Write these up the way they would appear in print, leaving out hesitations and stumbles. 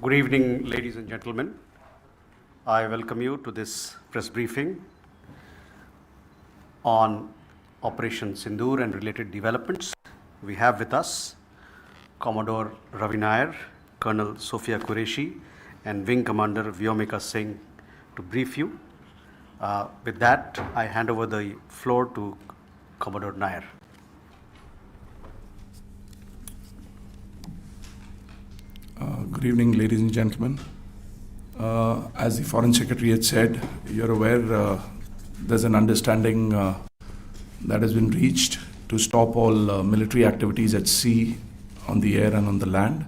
Good evening, ladies and gentlemen. I welcome you to this press briefing on Operation Sindoor and related developments. We have with us Commodore Raghu R Nair, Colonel Sofiya Qureshi, and Wing Commander Vyomika Singh to brief you. With that, I hand over the floor to Commodore Nair. Good evening, ladies and gentlemen. As the Foreign Secretary had said, you're aware there's an understanding that has been reached to stop all military activities at sea, on the air and on the land.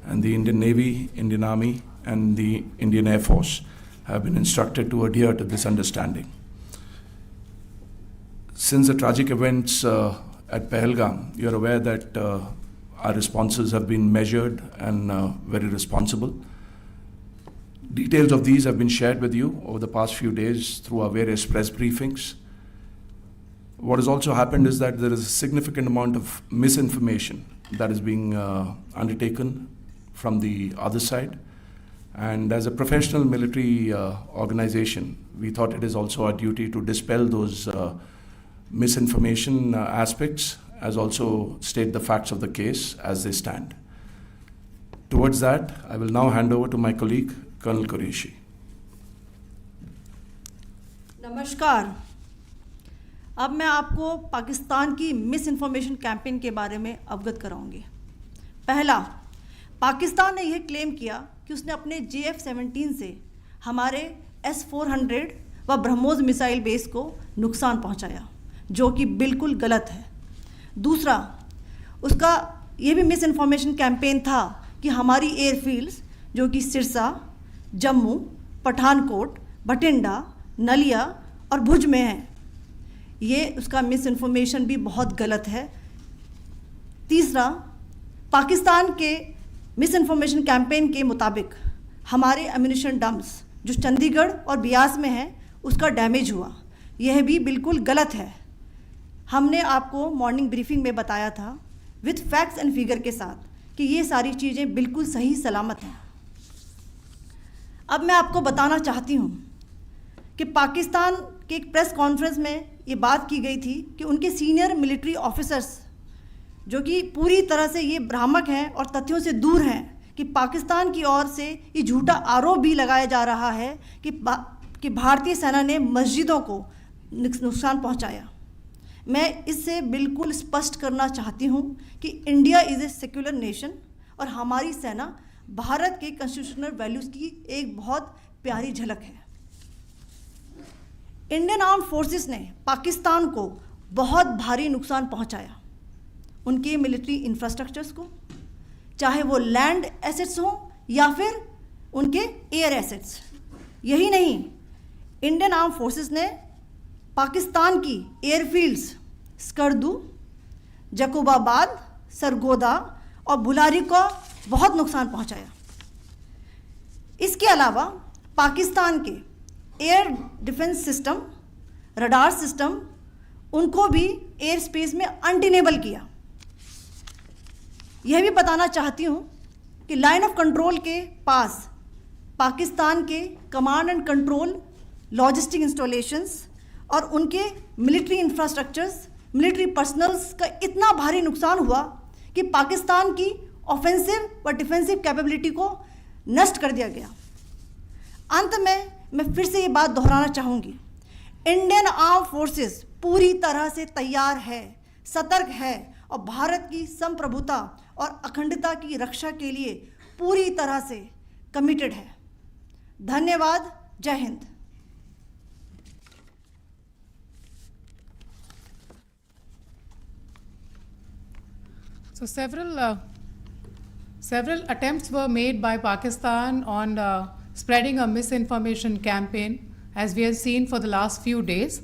And the Indian Navy, Indian Army and the Indian Air Force have been instructed to adhere to this understanding. Since the tragic events at Pahalgam, you're aware that our responses have been measured and very responsible. Details of these have been shared with you over the past few days through our various press briefings. What has also happened is that there is a significant amount of misinformation that is being undertaken from the other side. And as a professional military organization, we thought it is also our duty to dispel those misinformation aspects, as also state the facts of the case as they stand. Towards that, I will now hand over to my colleague, Colonel Qureshi. नमस्कार। अब मैं आपको पाकिस्तान की miss information campaign के बारे में अवगत कराऊंगी। पहला, पाकिस्तान ने यह क्लेम किया कि उसने अपने JF-17 से हमारे S-400 व ब्रह्मोस मिसाइल बेस को नुकसान पहुंचाया, जो कि बिल्कुल गलत है। दूसरा, उसका ये भी मिस इन्फॉर्मेशन कैंपेन था कि हमारी एयरफील्ड्स जो कि सिरसा, जम्मू, पठानकोट, बठिंडा, नलिया और भुज में हैं, ये उसका मिस इन्फॉर्मेशन भी बहुत गलत है। तीसरा, पाकिस्तान के मिस इन्फॉर्मेशन कैंपेन के मुताबिक हमारे एम्यूनिशन डम्प्स जो चंडीगढ़ और बियास में हैं उसका डैमेज हुआ, यह भी बिल्कुल गलत है। हमने आपको मॉर्निंग ब्रीफिंग में बताया था विद फैक्ट्स एंड फिगर के साथ कि ये सारी चीज़ें बिल्कुल सही सलामत हैं। अब मैं आपको बताना चाहती हूँ कि पाकिस्तान के एक प्रेस कॉन्फ्रेंस में ये बात की गई थी कि उनके सीनियर मिलिट्री ऑफिसर्स जो कि पूरी तरह से ये भ्रामक हैं और तथ्यों से दूर हैं कि पाकिस्तान की ओर से ये झूठा आरोप भी लगाया जा रहा है कि भारतीय सेना ने मस्जिदों को नुकसान पहुँचाया। मैं इससे बिल्कुल स्पष्ट करना चाहती हूँ कि India is a secular nation और हमारी सेना भारत के कॉन्स्टिट्यूशनल वैल्यूज़ की एक बहुत प्यारी झलक है। इंडियन आर्म्ड फोर्सेस ने पाकिस्तान को बहुत भारी नुकसान पहुँचाया, उनके मिलिट्री इंफ्रास्ट्रक्चर्स को, चाहे वो लैंड एसेट्स हों या फिर उनके एयर एसेट्स। यही नहीं, इंडियन आर्म्ड फोर्सेस ने पाकिस्तान की एयरफील्ड्स स्कर्दू, जकोबाबाद, सरगोदा और बुलारी को बहुत नुकसान पहुंचाया। इसके अलावा पाकिस्तान के air defence system, radar system, उनको भी एयर स्पेस में अनटेनेबल किया। यह भी बताना चाहती हूँ कि लाइन ऑफ कंट्रोल के पास पाकिस्तान के command and control logistic installations और उनके मिलिट्री इंफ्रास्ट्रक्चर्स, मिलिट्री पर्सनल्स का इतना भारी नुकसान हुआ कि पाकिस्तान की ऑफेंसिव व डिफेंसिव कैपेबिलिटी को नष्ट कर दिया गया। अंत में मैं फिर से ये बात दोहराना चाहूँगी, इंडियन आर्म फोर्सेस पूरी तरह से तैयार है, सतर्क है और भारत की संप्रभुता और अखंडता की रक्षा के लिए पूरी तरह से कमिटेड है। धन्यवाद। जय Hind. So several attempts were made by Pakistan on spreading a misinformation campaign, as we have seen for the last few days.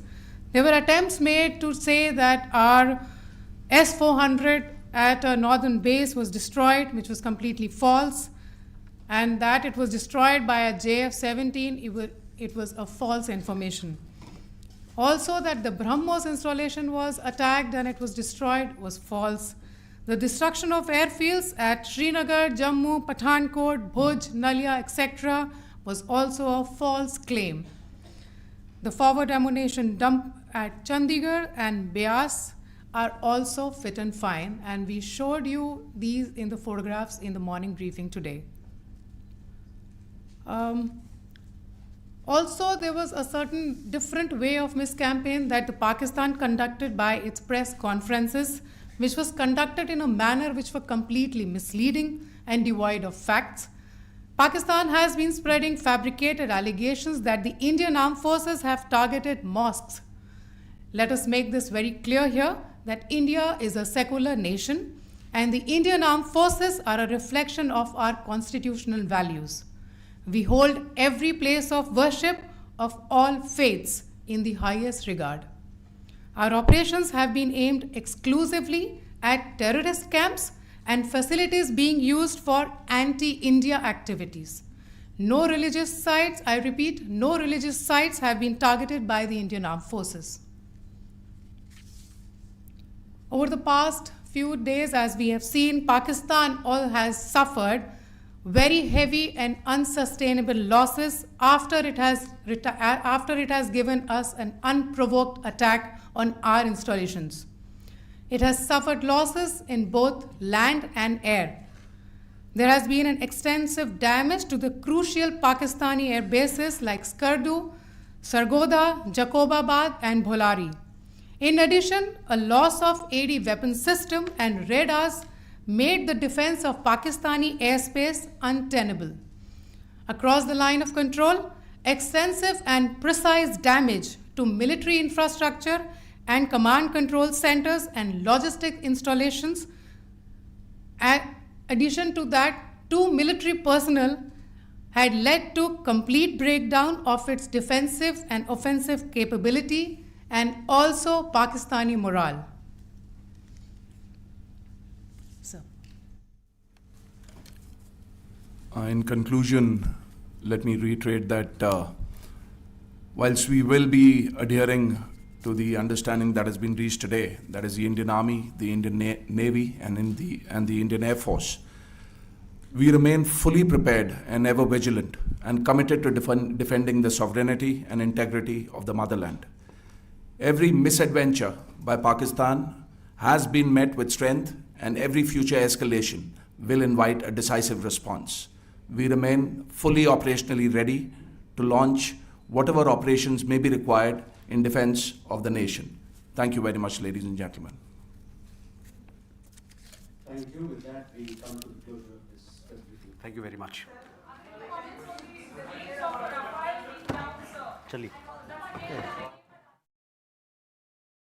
There were attempts made to say that our S-400 at a northern base was destroyed, which was completely false, and that it was destroyed by a JF-17, it was a false information. Also that the BrahMos installation was attacked and it was destroyed was false. The destruction of airfields at Srinagar, Jammu, Pathankot, Bhuj, Nalia, etc. was also a false claim. The forward ammunition dump at Chandigarh and Beas are also fit and fine, and we showed you these in the photographs in the morning briefing today. Also, there was a certain different way of miscampaign that the Pakistan conducted by its press conferences, which was conducted in a manner which were completely misleading and devoid of facts. Pakistan has been spreading fabricated allegations that the Indian armed forces have targeted mosques. Let us make this very clear here that India is a secular nation and the Indian armed forces are a reflection of our constitutional values. We hold every place of worship of all faiths in the highest regard. Our operations have been aimed exclusively at terrorist camps and facilities being used for anti-India activities. No religious sites, I repeat, no religious sites have been targeted by the Indian armed forces. Over the past few days, as we have seen, Pakistan has suffered very heavy and unsustainable losses after it has given us an unprovoked attack on our installations. It has suffered losses in both land and air. There has been an extensive damage to the crucial Pakistani air bases like Skardu, Sargodha, Jacobabad and Bholari. In addition, a loss of AD weapon system and radars made the defense of Pakistani airspace untenable. Across the line of control, extensive and precise damage to military infrastructure and command control centers and logistic installations. In addition to that, 2 military personnel had led to complete breakdown of its defensive and offensive capability and also Pakistani morale. In conclusion, let me reiterate that whilst we will be adhering to the understanding that has been reached today, that is the Indian Army, the Indian Navy, and the Indian Air Force, we remain fully prepared and ever vigilant and committed to defending the sovereignty and integrity of the motherland. Every misadventure by Pakistan has been met with strength, and every future escalation will invite a decisive response. We remain fully operationally ready to launch whatever operations may be required in defense of the nation. Thank you very much, ladies and gentlemen. Thank you. With that, we come to the closure of this briefing. Thank you very much. Chali.